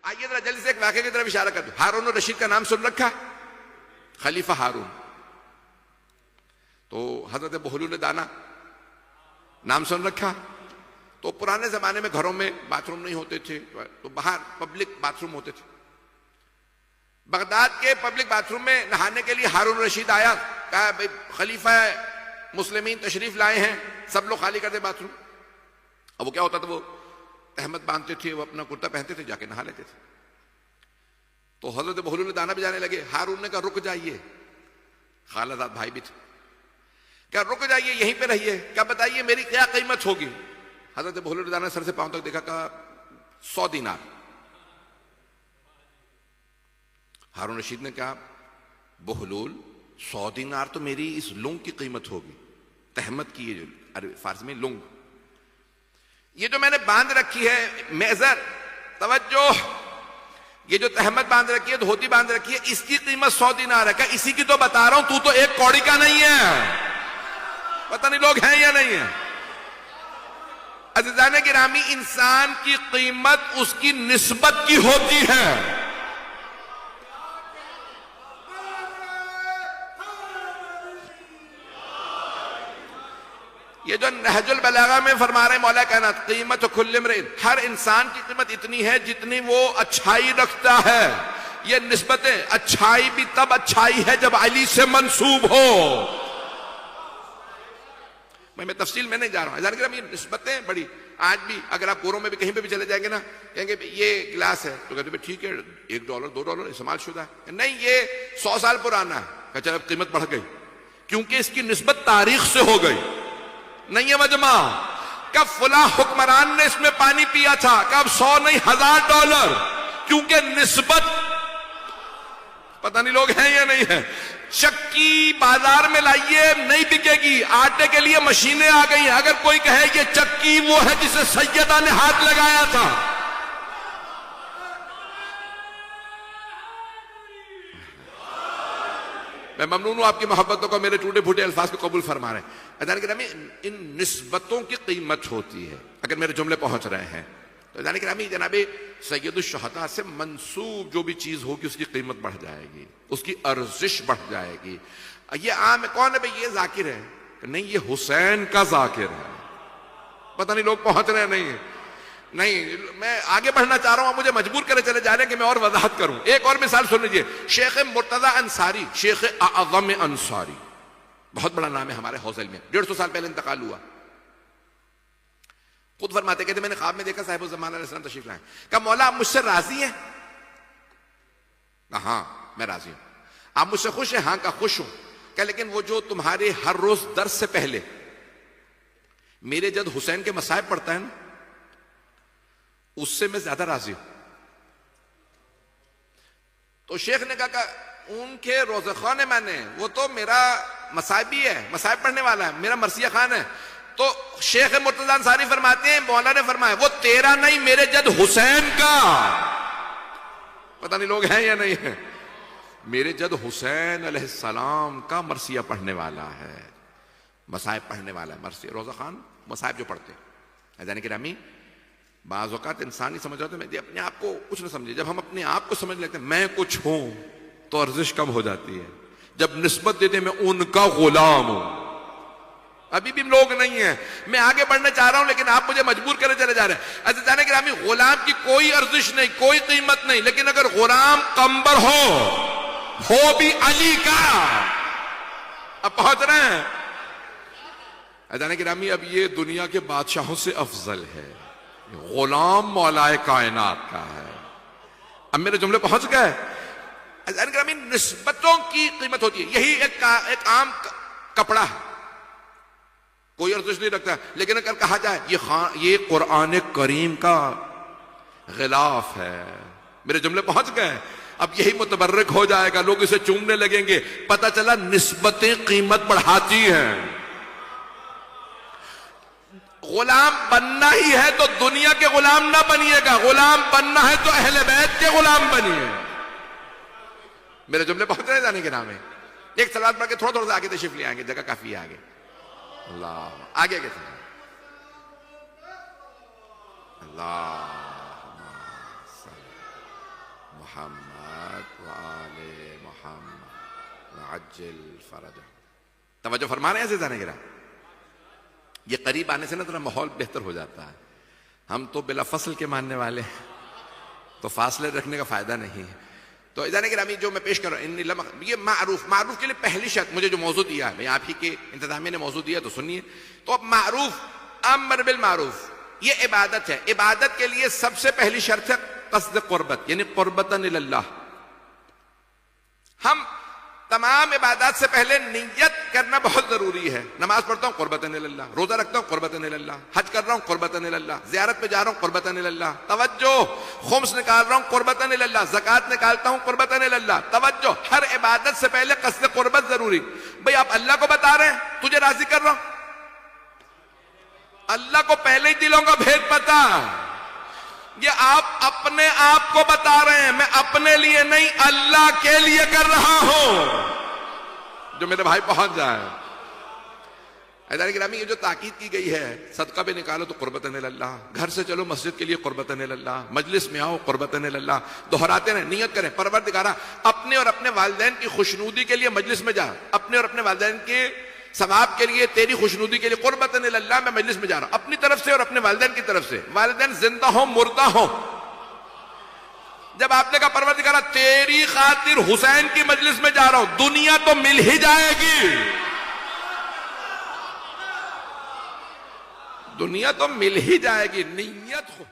آئیے ذرا جلدی سے ایک واقعے کی طرف اشارہ کر دوں. ہارون الرشید کا نام سن رکھا؟ خلیفہ ہارون. تو حضرت بہلول دانا نام سن رکھا؟ تو پرانے زمانے میں گھروں میں باتھ روم نہیں ہوتے تھے تو باہر پبلک باتھ روم ہوتے تھے. بغداد کے پبلک باتھ روم میں نہانے کے لیے ہارون الرشید آیا, کہا بھائی خلیفہ مسلمین تشریف لائے ہیں, سب لوگ خالی کر دے باتھ روم. اب وہ کیا ہوتا تھا, وہ تہمت باندھتے تھے, وہ اپنا کرتا پہنتے تھے, جا کے نہا لیتے تھے. تو حضرت بہلول دانا بھی جانے لگے. ہارون نے کہا رک جائیے, خالہ زاد بھائی بھی تھے, کہا رک جائیے یہیں پہ رہیے, کیا بتائیے میری کیا قیمت ہوگی. حضرت بہلول دانا سر سے پاؤں تک دیکھا, کہا 100 دینار. ہارون رشید نے کہا بہلول 100 دینار تو میری اس لنگ کی قیمت ہوگی. تہمت کی ہے جو فارسی میں لنگ, یہ جو میں نے باندھ رکھی ہے میزر, توجہ, یہ جو تہمت باندھ رکھی ہے, دھوتی باندھ رکھی ہے, اس کی قیمت 100 دینار ہے. کہ اسی کی تو بتا رہا ہوں, تو ایک کوڑی کا نہیں ہے. پتہ نہیں لوگ ہیں یا نہیں ہیں. عزیزان گرامی, انسان کی قیمت اس کی نسبت کی ہوتی ہے. یہ جو نہج البلاغہ میں فرما رہے ہیں مولا کائنات, قیمت کل امرئ, ہر انسان کی قیمت اتنی ہے جتنی وہ اچھائی رکھتا ہے. یہ نسبتیں, اچھائی بھی تب اچھائی ہے جب علی سے منسوب ہو. میں تفصیل میں نہیں جا رہا ہوں. جان کہ یہ نسبتیں بڑی, آج بھی اگر آپ گوروں میں بھی کہیں پہ بھی چلے جائیں گے نا, کہیں گے یہ گلاس ہے تو کہتے ہیں ٹھیک ہے $1 $2 استعمال شدہ ہے. نہیں, یہ 100 سال پرانا ہے. کہ چلو اب قیمت بڑھ گئی کیونکہ اس کی نسبت تاریخ سے ہو گئی. نہیں ہے مجمع, کب فلاں حکمران نے اس میں پانی پیا تھا, کب 100 نہیں $1000, کیونکہ نسبت. پتہ نہیں لوگ ہیں یا نہیں ہیں. چکی بازار میں لائیے نہیں بکے گی, آٹے کے لیے مشینیں آ گئی ہیں. اگر کوئی کہے یہ چکی وہ ہے جسے سیدہ نے ہاتھ لگایا تھا, میں ممنون ہوں آپ کی محبتوں کا, میرے ٹوٹے پھوٹے الفاظ کو قبول فرما رہے ہیں. ان نسبتوں کی قیمت ہوتی ہے. اگر میرے جملے پہنچ رہے ہیں تو جناب سید الشہداء سے منسوب جو بھی چیز ہوگی اس کی قیمت بڑھ جائے گی, اس کی ارزش بڑھ جائے گی. یہ عام ہے, کون ہے بھئی, یہ ذاکر ہے, نہیں یہ حسین کا ذاکر ہے. پتہ نہیں لوگ پہنچ رہے ہیں نہیں ہیں. نہیں, میں آگے بڑھنا چاہ رہا ہوں, مجھے مجبور کرے چلے جا رہے ہیں کہ میں اور وضاحت کروں. ایک اور مثال سن لیجئے, شیخ مرتضی انصاری, شیخ اعظم انصاری, بہت بڑا نام ہے ہمارے حوزل میں, 150 سال پہلے انتقال ہوا. خود فرماتے کہتے میں نے خواب میں دیکھا صاحب الزمان علیہ السلام تشریف لائے. کہا مولا آپ مجھ سے راضی ہیں؟ ہاں میں راضی ہوں. آپ مجھ سے خوش ہیں؟ ہاں. کہا خوش ہوں. کہ لیکن وہ جو تمہارے ہر روز درس سے پہلے میرے جد حسین کے مصائب پڑھتا ہے نا, اس سے میں زیادہ راضی ہوں. تو شیخ نے کہا ان کے روزہ خوان ہے, میں نے, وہ تو میرا مصائبی ہے, مصائب پڑھنے والا ہے, میرا مرثیہ خان ہے. تو شیخ مرتضی انصاری فرماتے ہیں مولا نے فرمایا وہ تیرا نہیں میرے جد حسین کا. پتہ نہیں لوگ ہیں یا نہیں ہیں. میرے جد حسین علیہ السلام کا مرثیہ پڑھنے والا ہے, مصائب پڑھنے والا ہے. مرثیہ روزہ خوان مصائب جو پڑھتے ہیں. یعنی کہ رامی بعض اوقات انسان ہی سمجھ جاتے ہیں, اپنے آپ کو کچھ نہ سمجھے. جب ہم اپنے آپ کو سمجھ لیتے ہیں میں کچھ ہوں تو ارزش کم ہو جاتی ہے. جب نسبت دیتے ہیں میں ان کا غلام ہوں. ابھی بھی لوگ نہیں ہیں. میں آگے بڑھنا چاہ رہا ہوں لیکن آپ مجھے مجبور کرے چلے جا رہے ہیں. عزیزان گرامی, غلام کی کوئی ارزش نہیں, کوئی قیمت نہیں, لیکن اگر غلام قمبر ہو بھی علی کا. اب پہنچ رہے ہیں عزیزان گرامی, اب یہ دنیا کے بادشاہوں سے افضل ہے. غلام مولائے کائنات کا ہے. اب میرے جملے پہنچ گئے. عزیزان گرامی, نسبتوں کی قیمت ہوتی ہے. یہی ایک عام کپڑا ہے, کوئی ارزش نہیں رکھتا, لیکن اگر کہا جائے یہ قرآن کریم کا غلاف ہے. میرے جملے پہنچ گئے. اب یہی متبرک ہو جائے گا, لوگ اسے چومنے لگیں گے. پتہ چلا نسبتیں قیمت بڑھاتی ہیں. غلام بننا ہی ہے تو دنیا کے غلام نہ بنیے گا, غلام بننا ہے تو اہل بیت کے غلام بنیے. میرے جملے پہنچ رہے جانے کے نام ہے. ایک صلوات پڑھ کے تھوڑا سا آگے تشریف لے آئیں گے, جگہ کافی ہے آگے. اللہ آگے آگے اللہ محمد وآل محمد وعجل فرجہ. توجہ فرما رہے ہیں عزیزان گرامی؟ یہ قریب آنے سے نا تھوڑا ماحول بہتر ہو جاتا ہے. ہم تو بلا فصل کے ماننے والے ہیں تو فاصلے رکھنے کا فائدہ نہیں ہے. تو عزیزان گرامی جو میں پیش کر رہا ہوں یہ معروف کے لیے پہلی شرط مجھے جو موضوع دیا ہے بھئی آپ ہی کے انتظامیہ نے موضوع دیا تو سنیے. تو اب معروف امر بالمعروف یہ عبادت ہے. عبادت کے لیے سب سے پہلی شرط ہے قصد قربت یعنی قربتاً اللہ. ہم تمام عبادات سے پہلے نیت کرنا بہت ضروری ہے. نماز پڑھتا ہوں قربتاً اللہ، روزہ رکھتا ہوں قربتاً اللہ، حج کر رہا ہوں قربتاً اللہ، زیارت پہ جا رہا ہوں قربتاً اللہ. توجہ، خمس نکال رہا ہوں قربتاً اللہ، زکوٰۃ نکالتا ہوں قربتاً اللہ. توجہ، ہر عبادت سے پہلے قصد قربت ضروری. بھئی آپ اللہ کو بتا رہے ہیں تجھے راضی کر رہا ہوں، اللہ کو پہلے ہی دلوں کا بھید پتا. یہ آپ اپنے آپ کو بتا رہے ہیں، میں اپنے لیے نہیں اللہ کے لیے کر رہا ہوں. جو میرے بھائی پہنچ جائے. عزیزان گرامی یہ جو تاکید کی گئی ہے صدقہ بھی نکالو تو قربتاً اللہ، گھر سے چلو مسجد کے لیے قربتاً اللہ، مجلس میں آؤ قربتاً اللہ. دہراتے رہیں، نیت کریں پروردگارہ اپنے اور اپنے والدین کی خوشنودی کے لیے مجلس میں جا، اپنے اور اپنے والدین کے ثواب کے لیے، تیری خوشنودی کے لیے قربتاً اللہ میں مجلس میں جا رہا ہوں، اپنی طرف سے اور اپنے والدین کی طرف سے. والدین زندہ ہوں مردہ ہوں. جب آپ نے کہا پروردگارہ تیری خاطر حسین کی مجلس میں جا رہا ہوں، دنیا تو مل ہی جائے گی، دنیا تو مل ہی جائے گی. نیت ہو